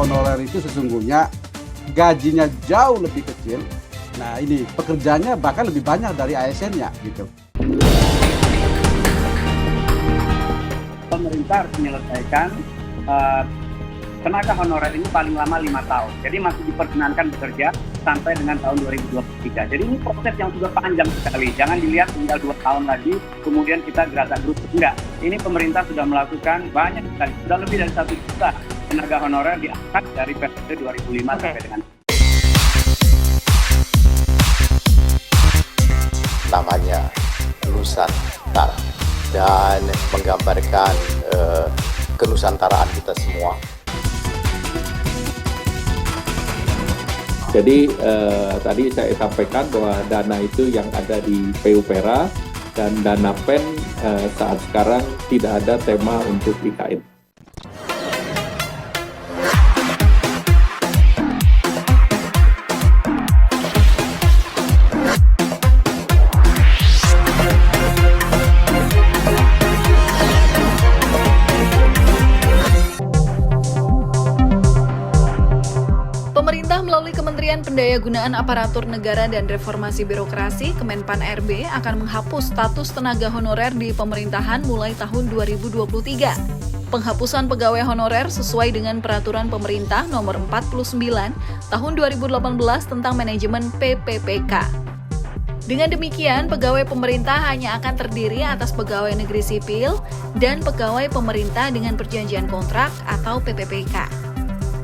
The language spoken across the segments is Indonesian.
honorer itu sesungguhnya gajinya jauh lebih kecil. Nah ini pekerjaannya bahkan lebih banyak dari ASN-nya gitu. Pemerintah harus menyelesaikan tenaga honorer ini paling lama 5 tahun. Jadi masih diperkenankan bekerja sampai dengan tahun 2023. Jadi ini proses yang sudah panjang sekali. Jangan dilihat tinggal 2 tahun lagi, kemudian kita gerasak gerusuk. Enggak. Ini pemerintah sudah melakukan banyak sekali. Sudah lebih dari 1 juta tenaga honorer diangkat dari periode 2005 sampai dengan namanya Nusantara dan menggambarkan kenusantaraan kita semua. Jadi tadi saya sampaikan bahwa dana itu yang ada di PUPera dan dana PEN saat sekarang tidak ada tema untuk IKN. Pemerintah melalui Kementerian Pendayagunaan Aparatur Negara dan Reformasi Birokrasi Kemenpan RB akan menghapus status tenaga honorer di pemerintahan mulai tahun 2023. Penghapusan pegawai honorer sesuai dengan Peraturan Pemerintah Nomor 49 Tahun 2018 tentang Manajemen PPPK. Dengan demikian, pegawai pemerintah hanya akan terdiri atas pegawai negeri sipil dan pegawai pemerintah dengan perjanjian kontrak atau PPPK.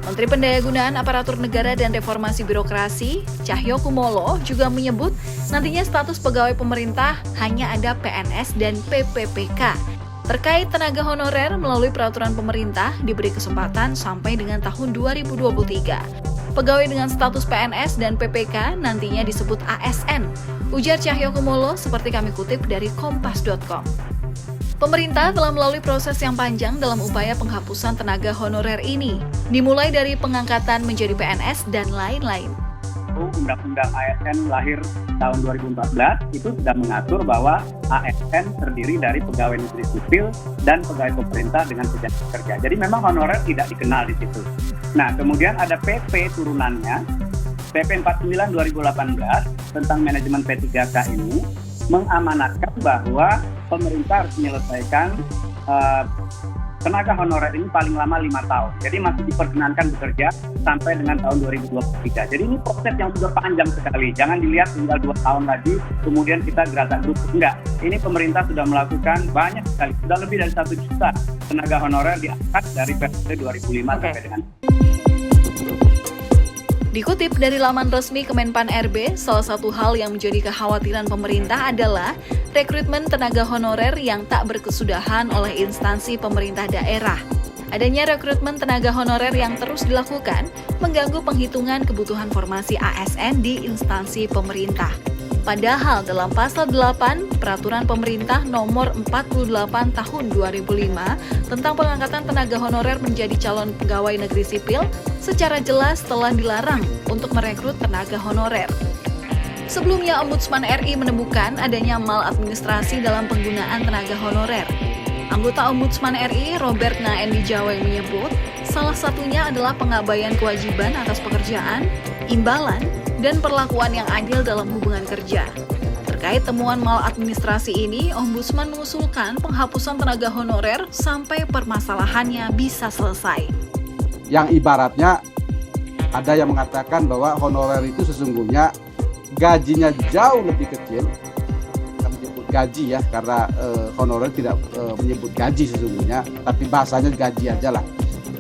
Menteri Pendayagunaan Aparatur Negara dan Reformasi Birokrasi, Cahyokumolo, juga menyebut nantinya status pegawai pemerintah hanya ada PNS dan PPPK. Terkait tenaga honorer melalui peraturan pemerintah diberi kesempatan sampai dengan tahun 2023. Pegawai dengan status PNS dan PPK nantinya disebut ASN, ujar Cahyokumolo seperti kami kutip dari kompas.com. Pemerintah telah melalui proses yang panjang dalam upaya penghapusan tenaga honorer ini, dimulai dari pengangkatan menjadi PNS dan lain-lain. Undang-Undang ASN lahir tahun 2014 itu sudah mengatur bahwa ASN terdiri dari pegawai negeri sipil dan pegawai pemerintah dengan perjanjian kerja. Jadi memang honorer tidak dikenal di situ. Nah, kemudian ada PP turunannya, PP 49 2018 tentang manajemen P3K ini mengamanatkan bahwa pemerintah harus menyelesaikan tenaga honorer ini paling lama 5 tahun. Jadi masih diperkenankan bekerja sampai dengan tahun 2023. Jadi ini proses yang sudah panjang sekali. Jangan dilihat tinggal 2 tahun lagi, kemudian kita gerasak gerusuk. Enggak. Ini pemerintah sudah melakukan banyak sekali. Sudah lebih dari 1 juta tenaga honorer diangkat dari periode 2005 sampai dengan Dikutip dari laman resmi Kemenpan RB, salah satu hal yang menjadi kekhawatiran pemerintah adalah rekrutmen tenaga honorer yang tak berkesudahan oleh instansi pemerintah daerah. Adanya rekrutmen tenaga honorer yang terus dilakukan mengganggu penghitungan kebutuhan formasi ASN di instansi pemerintah. Padahal dalam pasal 8 Peraturan Pemerintah Nomor 48 Tahun 2005 tentang pengangkatan tenaga honorer menjadi calon pegawai negeri sipil secara jelas telah dilarang untuk merekrut tenaga honorer. Sebelumnya, Ombudsman RI menemukan adanya maladministrasi dalam penggunaan tenaga honorer. Anggota Ombudsman RI, Robert Naendi Jaweng menyebut, salah satunya adalah pengabaian kewajiban atas pekerjaan, imbalan, dan perlakuan yang adil dalam hubungan kerja. Terkait temuan maladministrasi ini, Ombudsman mengusulkan penghapusan tenaga honorer sampai permasalahannya bisa selesai. Yang ibaratnya ada yang mengatakan bahwa honorer itu sesungguhnya gajinya jauh lebih kecil. Kita menyebut gaji ya, karena honorer tidak menyebut gaji sesungguhnya, tapi bahasanya gaji aja lah.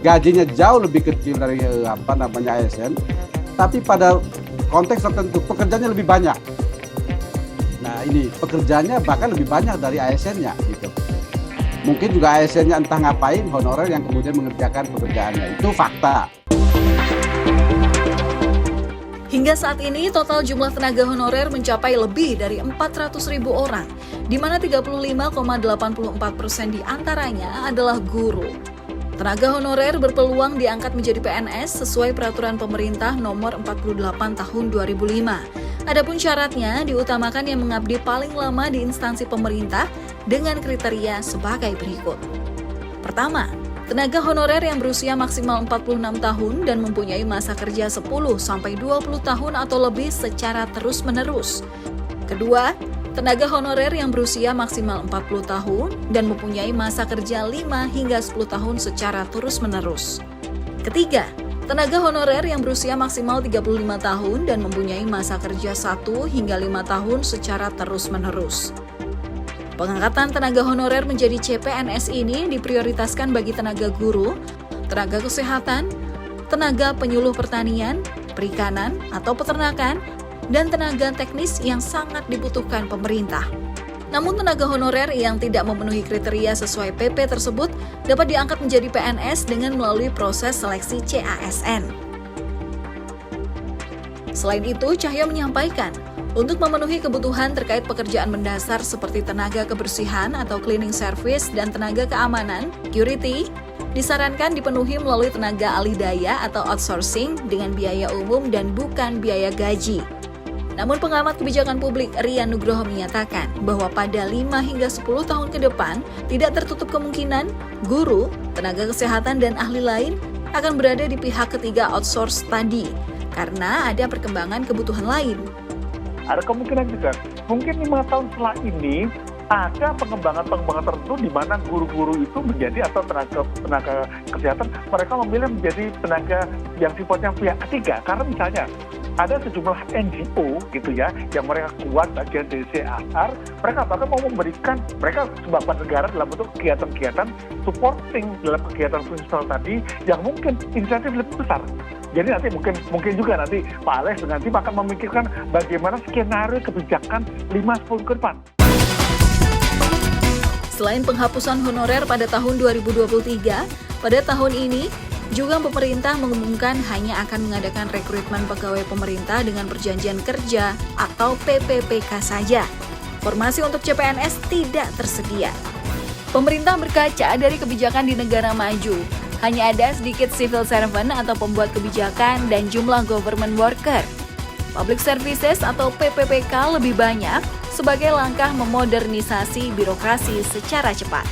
Gajinya jauh lebih kecil dari ASN, tapi pada konteks tertentu pekerjaannya lebih banyak. Nah ini pekerjaannya bahkan lebih banyak dari ASN-nya gitu. Mungkin juga ASN-nya entah ngapain, honorer yang kemudian mengerjakan pekerjaannya. Itu fakta. Hingga saat ini, total jumlah tenaga honorer mencapai lebih dari 400.000 orang, di mana 35,84% diantaranya adalah guru. Tenaga honorer berpeluang diangkat menjadi PNS sesuai Peraturan Pemerintah Nomor 48 Tahun 2005. Adapun syaratnya diutamakan yang mengabdi paling lama di instansi pemerintah dengan kriteria sebagai berikut. Pertama, Tenaga honorer yang berusia maksimal 46 tahun dan mempunyai masa kerja 10-20 tahun atau lebih secara terus-menerus. Kedua, tenaga honorer yang berusia maksimal 40 tahun dan mempunyai masa kerja 5 hingga 10 tahun secara terus-menerus. Ketiga, tenaga honorer yang berusia maksimal 35 tahun dan mempunyai masa kerja 1 hingga 5 tahun secara terus-menerus. Pengangkatan tenaga honorer menjadi CPNS ini diprioritaskan bagi tenaga guru, tenaga kesehatan, tenaga penyuluh pertanian, perikanan atau peternakan, dan tenaga teknis yang sangat dibutuhkan pemerintah. Namun tenaga honorer yang tidak memenuhi kriteria sesuai PP tersebut dapat diangkat menjadi PNS dengan melalui proses seleksi CASN. Selain itu, Cahyo menyampaikan, untuk memenuhi kebutuhan terkait pekerjaan mendasar seperti tenaga kebersihan atau cleaning service dan tenaga keamanan, security, disarankan dipenuhi melalui tenaga alih daya atau outsourcing dengan biaya umum dan bukan biaya gaji. Namun pengamat kebijakan publik Rian Nugroho menyatakan bahwa pada 5 hingga 10 tahun ke depan tidak tertutup kemungkinan guru, tenaga kesehatan dan ahli lain akan berada di pihak ketiga outsource tadi karena ada perkembangan kebutuhan lain. Ada kemungkinan juga, mungkin 5 tahun setelah ini ada pengembangan tertentu di mana guru-guru itu menjadi atau tenaga kesehatan mereka memilih menjadi tenaga yang sifatnya pihak ketiga. Karena misalnya ada sejumlah NGO gitu ya yang mereka kuat bagian dari CSR, mereka bahkan mau memberikan mereka sebagai negara dalam bentuk kegiatan-kegiatan supporting dalam kegiatan prinsipal tadi yang mungkin inisiatif lebih besar. Jadi nanti mungkin juga nanti Pak Alex dengan tim akan memikirkan bagaimana skenario kebijakan 5-10 ke depan. Selain penghapusan honorer pada tahun 2023, pada tahun ini juga pemerintah mengumumkan hanya akan mengadakan rekrutmen pegawai pemerintah dengan perjanjian kerja atau PPPK saja. Formasi untuk CPNS tidak tersedia. Pemerintah berkaca dari kebijakan di negara maju. Hanya ada sedikit civil servant atau pembuat kebijakan dan jumlah government worker. Public services atau PPPK lebih banyak sebagai langkah memodernisasi birokrasi secara cepat.